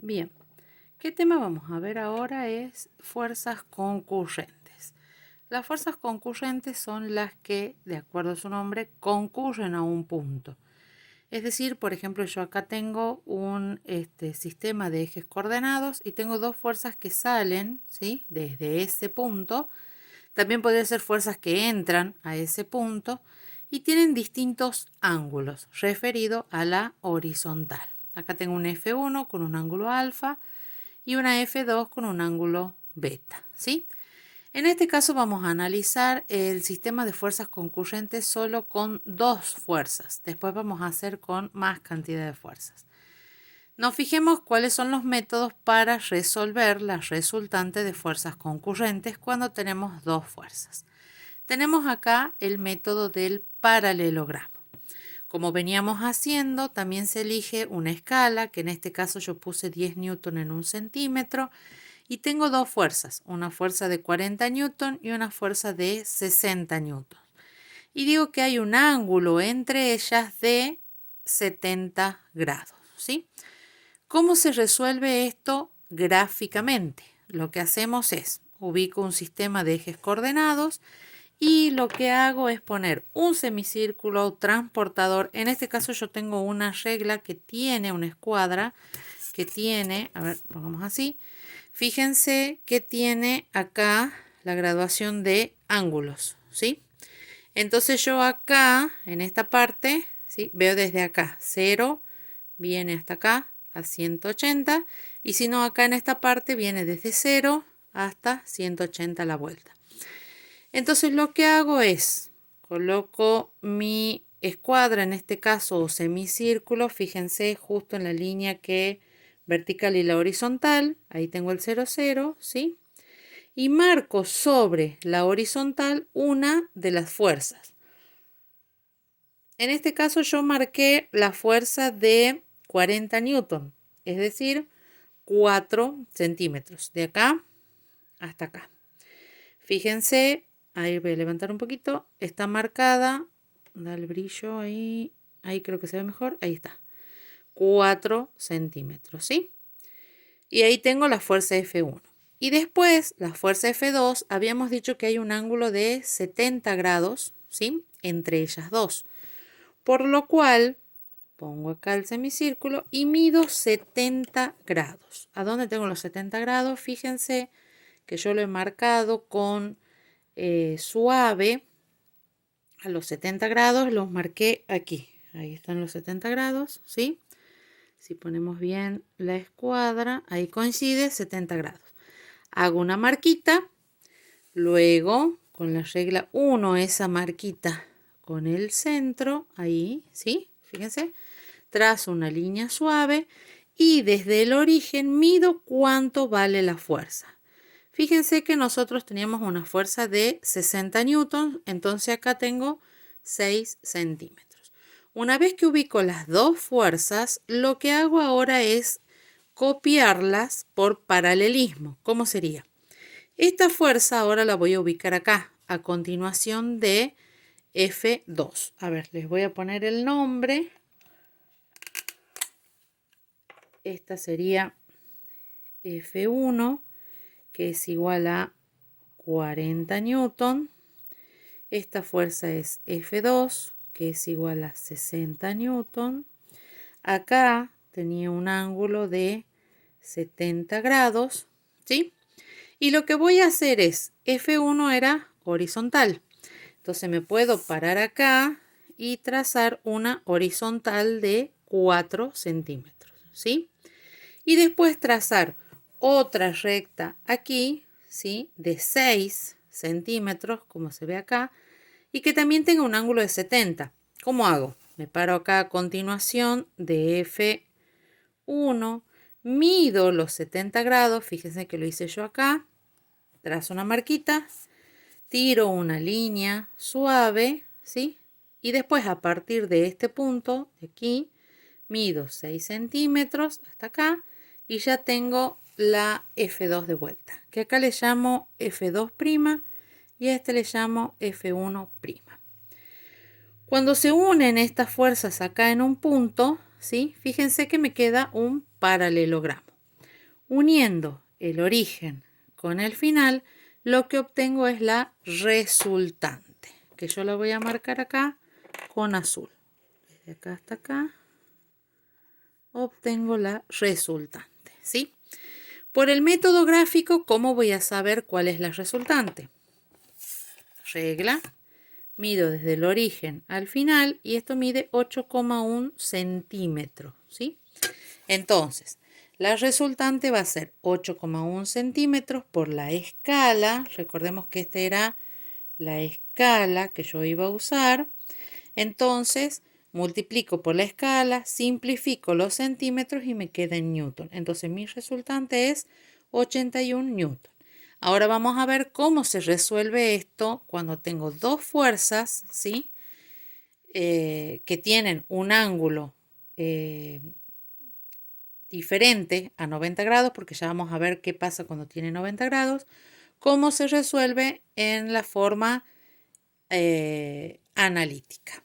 Bien, ¿qué tema vamos a ver ahora? Es fuerzas concurrentes. Las fuerzas concurrentes son las que, de acuerdo a su nombre, concurren a un punto. Es decir, por ejemplo, yo acá tengo un sistema de ejes coordenados y tengo dos fuerzas que salen, ¿sí?, desde ese punto. También podría ser fuerzas que entran a ese punto y tienen distintos ángulos referido a la horizontal. Acá tengo un F1 con un ángulo alfa y una F2 con un ángulo beta, ¿sí? En este caso vamos a analizar el sistema de fuerzas concurrentes solo con dos fuerzas. Después vamos a hacer con más cantidad de fuerzas. Nos fijemos cuáles son los métodos para resolver la resultante de fuerzas concurrentes cuando tenemos dos fuerzas. Tenemos acá el método del paralelogramo. Como veníamos haciendo, también se elige una escala, que en este caso yo puse 10 newton en un centímetro, y tengo dos fuerzas, una fuerza de 40 newton y una fuerza de 60 newton. Y digo que hay un ángulo entre ellas de 70 grados, ¿sí? ¿Cómo se resuelve esto gráficamente? Lo que hacemos es, ubico un sistema de ejes coordenados y lo que hago es poner un semicírculo transportador. En este caso yo tengo una regla que tiene una escuadra, que tiene, a ver, pongamos así. Fíjense que tiene acá la graduación de ángulos, ¿sí? Entonces yo acá, en esta parte, ¿sí?, veo desde acá, 0 viene hasta acá a 180, y si no, acá en esta parte viene desde 0 hasta 180 la vuelta. Entonces lo que hago es, coloco mi escuadra, en este caso, o semicírculo, fíjense justo en la línea que vertical y la horizontal, ahí tengo el 0, 0, ¿sí? Y marco sobre la horizontal una de las fuerzas. En este caso yo marqué la fuerza de 40 newton, es decir, 4 centímetros, de acá hasta acá. Fíjense, ahí voy a levantar un poquito, está marcada, da el brillo ahí, ahí creo que se ve mejor, ahí está, 4 centímetros, ¿sí? Y ahí tengo la fuerza F1. Y después, la fuerza F2, habíamos dicho que hay un ángulo de 70 grados, ¿sí?, entre ellas dos. Por lo cual, pongo acá el semicírculo y mido 70 grados. ¿A dónde tengo los 70 grados? Fíjense que yo lo he marcado con suave. A los 70 grados los marqué aquí. Ahí están los 70 grados, ¿sí? Si ponemos bien la escuadra, ahí coincide 70 grados. Hago una marquita, luego con la regla 1 esa marquita con el centro, ahí, ¿sí? Fíjense, trazo una línea suave y desde el origen mido cuánto vale la fuerza. Fíjense que nosotros teníamos una fuerza de 60 newtons, entonces acá tengo 6 centímetros. Una vez que ubico las dos fuerzas, lo que hago ahora es copiarlas por paralelismo. ¿Cómo sería? Esta fuerza ahora la voy a ubicar acá, a continuación de F2. A ver, les voy a poner el nombre. Esta sería F1, que es igual a 40 newton. Esta fuerza es F2, que es igual a 60 newton. Acá tenía un ángulo de 70 grados, ¿sí? Y lo que voy a hacer es, F1 era horizontal. Entonces me puedo parar acá y trazar una horizontal de 4 centímetros, ¿sí? Y después trazar otra recta aquí, ¿sí?, de 6 centímetros, como se ve acá, y que también tenga un ángulo de 70. ¿Cómo hago? Me paro acá a continuación de F1, mido los 70 grados, fíjense que lo hice yo acá, trazo una marquita, tiro una línea suave, ¿sí? Y después a partir de este punto, de aquí, mido 6 centímetros hasta acá y ya tengo la F2 de vuelta, que acá le llamo F2' y a este le llamo F1'. Cuando se unen estas fuerzas acá en un punto, ¿sí?, fíjense que me queda un paralelogramo. Uniendo el origen con el final, lo que obtengo es la resultante, que yo la voy a marcar acá con azul. Desde acá hasta acá obtengo la resultante, ¿sí? Por el método gráfico, ¿cómo voy a saber cuál es la resultante? Regla, mido desde el origen al final y esto mide 8,1 centímetros, ¿sí? Entonces, la resultante va a ser 8,1 centímetros por la escala. Recordemos que esta era la escala que yo iba a usar. Entonces, multiplico por la escala, simplifico los centímetros y me queda en newton. Entonces, mi resultante es 81 newton. Ahora vamos a ver cómo se resuelve esto cuando tengo dos fuerzas, ¿sí? Que tienen un ángulo diferente a 90 grados, porque ya vamos a ver qué pasa cuando tiene 90 grados, cómo se resuelve en la forma analítica.